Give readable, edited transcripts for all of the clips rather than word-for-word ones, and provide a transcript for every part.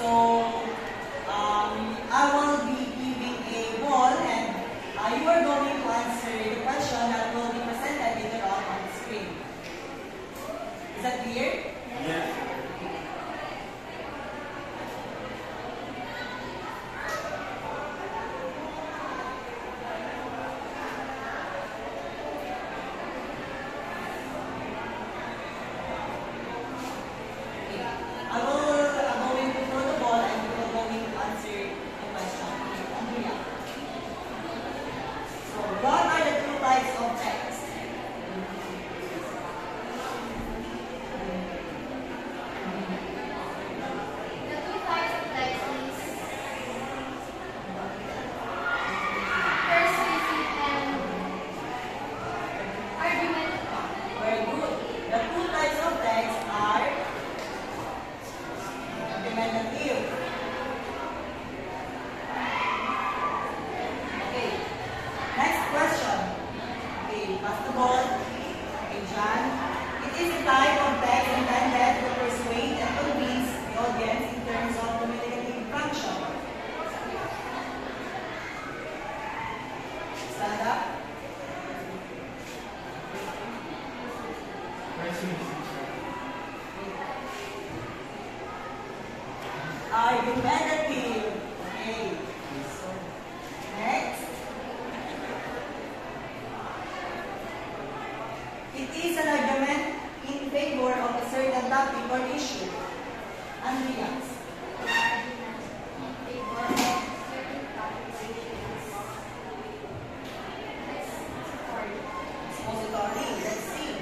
So, I will be giving a ball and you are going to answer the question that will be presented later on the screen. Is that clear? Yes. Argumentative. Okay. Next. It is an argument in favor of a certain topic or issue. Andreas. Expository. Let's see.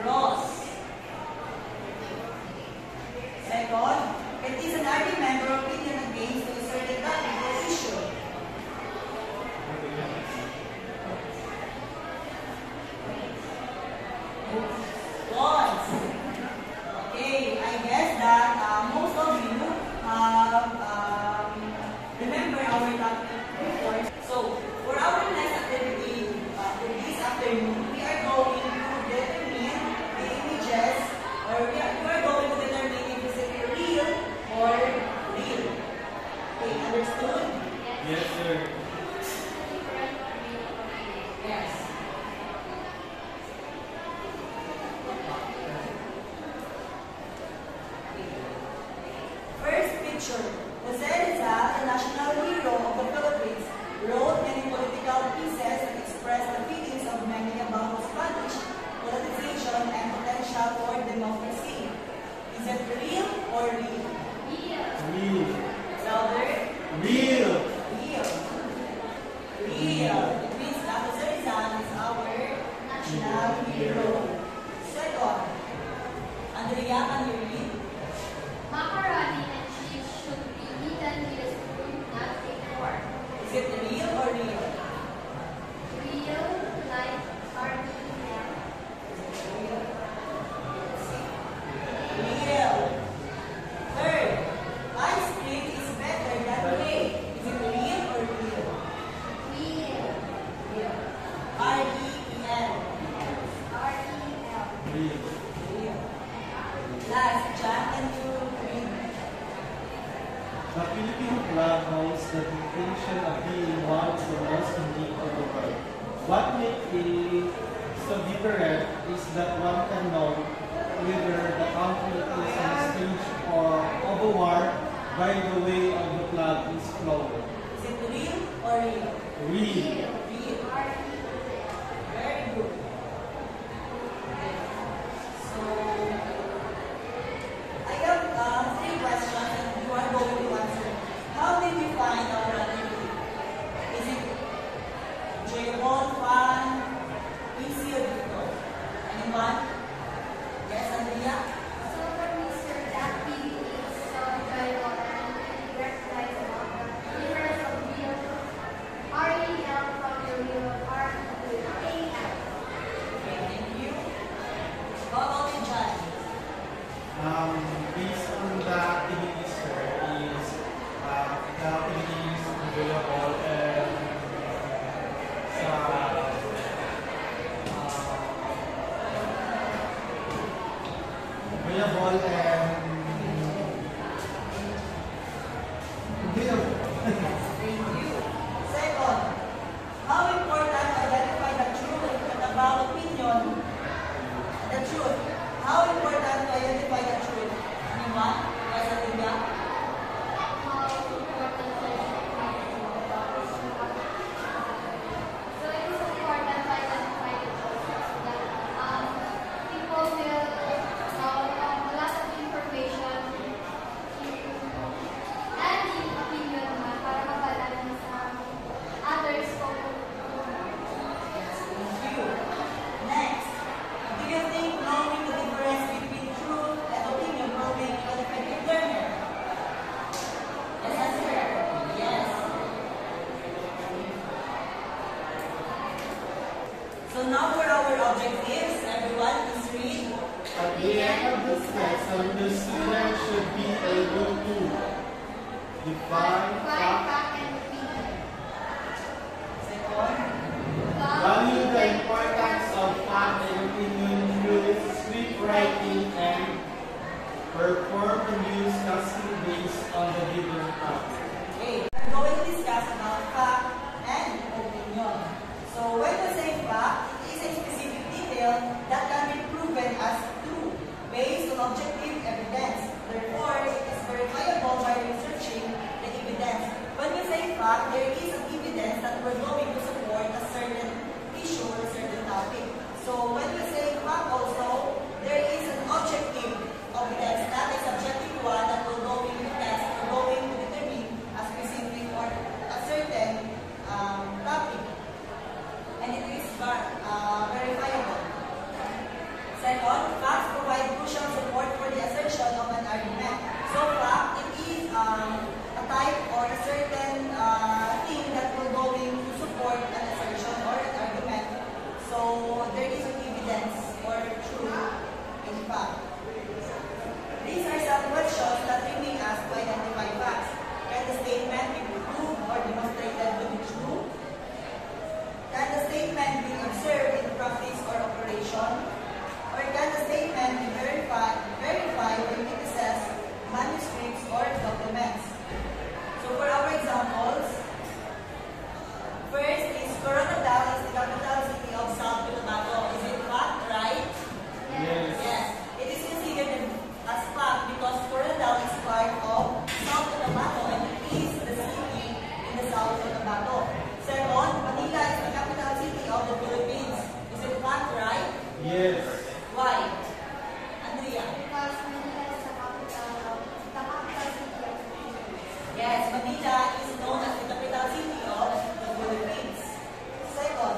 Ross. Second, it is an argument or opinion against a certain topic or issue. Cons. Okay, I guess that most of you have remember our topic before. So, for our next activity this afternoon, we are going to determine the images, or we are going to determine real or real. Okay, understood? Yes, sir. Yes. First picture. Jose Rizal, the national hero of the Philippines, wrote many political pieces that express the feelings of many about Spanish politicization and potential for democracy. Is it real or real? Real. Louder? Real. Real. Real. It means that Jose Rizal is our national hero. Second, Andrea, can you read? Macaroni and cheese should be eaten with a spoon, not a fork. Is it real or real? Real, like REL. Real. Real. Third, ice cream is better than cake. Is it real or real? Real. Real. R-E-E-L. REL. Real. Real. Last, John, can you read? The Philippine flag holds the distinction of being one of the most unique of the world. What makes it so different is that one can know whether the country is on a stage or of a war by the way of the flag is flowing. Is it real or real? Real. Real. Very good. So, I have 3 questions and you are going to answer. How did you find our activity? Is it enjoyable, fun, easy, or difficult? Anyone? Yes, Andrea? So for me, sir, the activity is so enjoyable and it reflects on the difference of real REL from the real REL. Okay, thank you. How about you, John? Based on the activities, sir, is the activities enjoyable and enjoyable and So the student should be able to define fact, and opinion. Second, value the importance of fact and opinion through script writing, and perform a news casting based on the given fact. okay, we're going to discuss about fact and opinion. So when we say fact, it is a specific detail that can be proven as true based on objective evidence. Therefore, it is verifiable by researching the evidence. When we say fact, there is an evidence that we're going to support a certain issue or a certain topic. So when we say fact also, there is an objective evidence, not a subjective one that will going to test or going to determine a specific or a certain topic. And it is verifiable. Second, facts provide crucial support for the assertion of an argument. So fact, it is a type or a certain thing that will going to support an assertion or an argument. So there is an evidence or truth in fact. These are some questions that we may ask to identify facts. Can the statement be proved or demonstrated to be true? Can the statement be observed in practice or operation? Or can the statement be verified by witnesses, manuscripts, or documents? So for our examples, first is Coronadal is the capital city of South Cotabato. Is it fact, right? Yes. Yes. It is considered as fact because Coronadal is part of South Cotabato and it is the city in the South Cotabato. Second, Manila is the capital city of the Philippines. Is it fact, right? Yes. Why? Andrea? Because Manila is the capital city of the Philippines. Yes, Manila is known as the capital city of the Philippines. Second,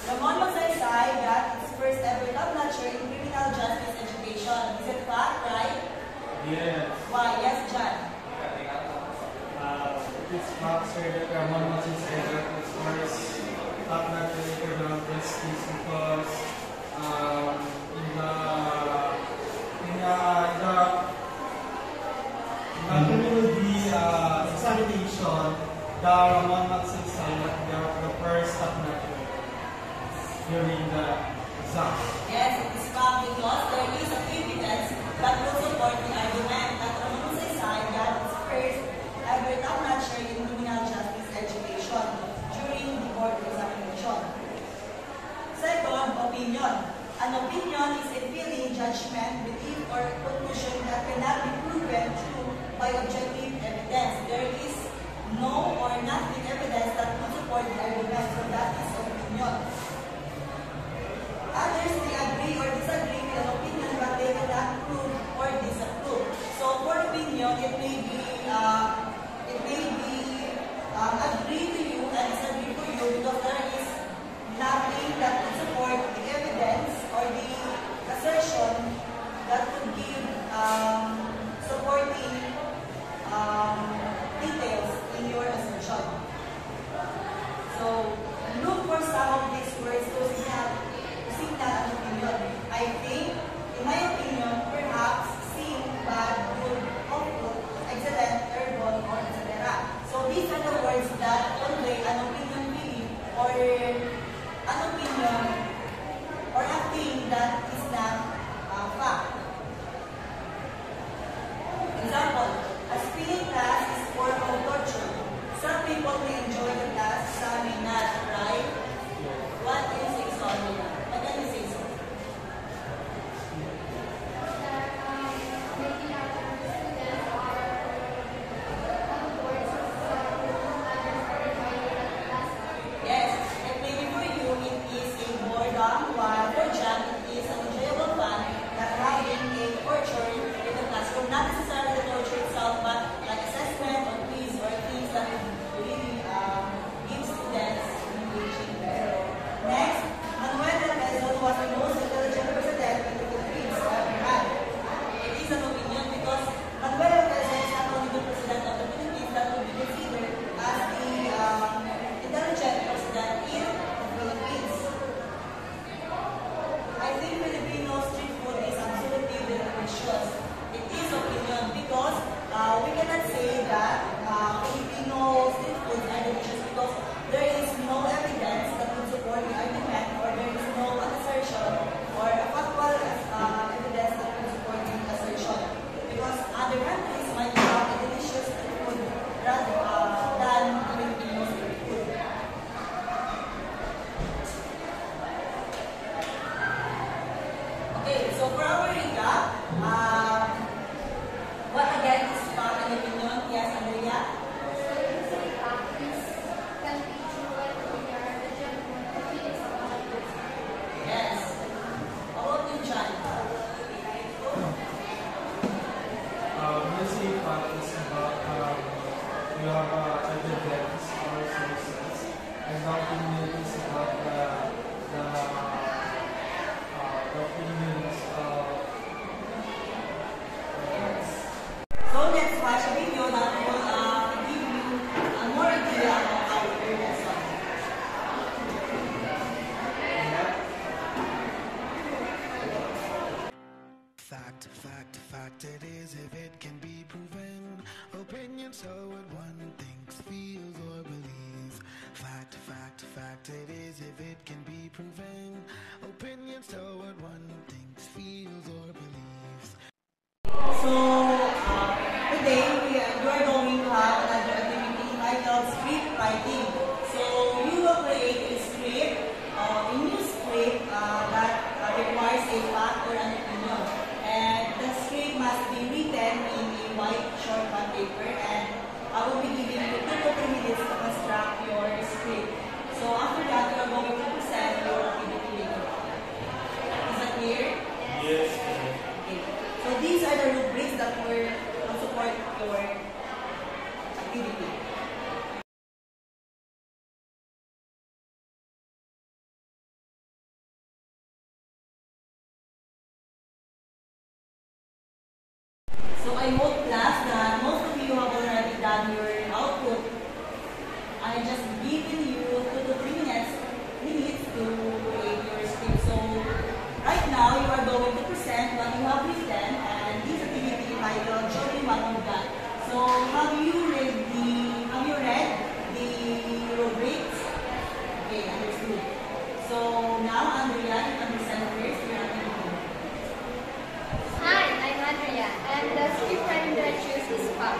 Ramon Magsaysay got his first ever top notcher in criminal justice education. Is it fact, right? Yes. Why? Yes, John. It's fact, sir, that Ramon Magsaysay got his first top notcher in criminal justice because in the community examination, the Ramon Magsaysay got the first top notcher during the exam. Yes, it is fact because there is a evidence that will support the argument that Ramon Magsaysay got his first ever top notcher in criminal justice education during the board examination. Second, opinion. An opinion is a feeling, judgment, belief, or conclusion that cannot be proven true by objective evidence. There is no or nothing evidence that would support the argument, so that is opinion. Others may agree or disagree with an opinion, but they cannot prove or disapprove. So for opinion, it may be agree to you and disagree to you because there is nothing that would support the evidence or the assertion that would give supporting details in your assertion. So look for some of these So for our recap, what again is fact and opinion? Yes, Andrea? So you say practice can be true when we are the genuine feelings of others. Yes. How about you, John? Let's say fact is about you have evidence or sources, and the opinion is about the opinions of So let's watch a video that will give you a more idea about our lesson. Fact it is if it can be proven. Opinion, so what one thinks, feels, or believes. Fact it is if it can be proven. Opinion, so what one thinks, feels, or believes. So today we are going to have another activity titled script writing. So you will create a script, a new script that requires a fact or an opinion. And the script must be written in a white shortcut paper, and I will be giving you 2 to 3 minutes to construct your script. So after that, you are going to present your activity later on. Is that clear? yes. Okay. So these are the rubrics that will support your activity. So I hope class that most of you have already done your output. I just given you 2 to 3 minutes to create your script. So right now you are going to present what you have written, and this activity titled Showing What You've Got. So have you read the rubrics? Okay, understood. So now Andrea, you can present first your activity. Hi, I'm Andrea, and the script writing that I choose is fact.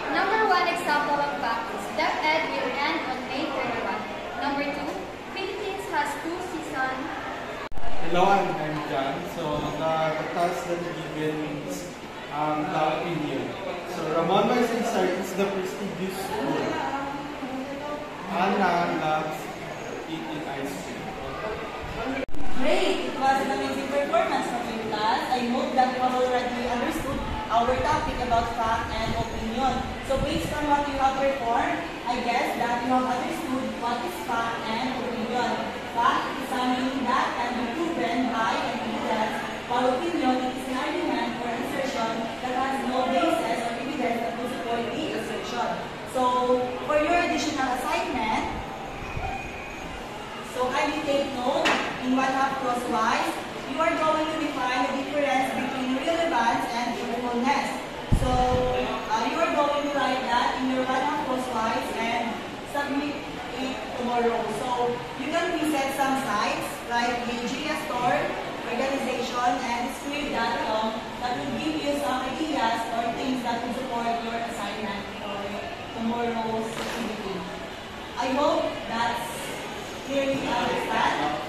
Number 1 example of fact is DepEd will end on May 31. Number 2, Philippines has 2 seasons. Hello, I'm John. So the task that given is the opinion. So Ramon Marcinsar is the prestigious school. Anna loves eating ice cream. Great! It was an amazing performance from your class. I hope that you have already understood our topic about fact and opinion. So based on what you have performed, I guess that you have understood what is fact and opinion. Fact is something that can be proven by evidence, while opinion is an argument or assertion that has no basis or evidence that will support the assertion. So for your additional assignment, so kindly take note in 1/2 crosswise, you are going to define the difference between relevance and truthfulness. So you are going to write that in your 1/2 crosswise and submit it tomorrow. So you can visit some sites like the GS Store, organization, and script.com that will give you some ideas or things that will support your assignment for tomorrow's activity. I hope that's clearly understand.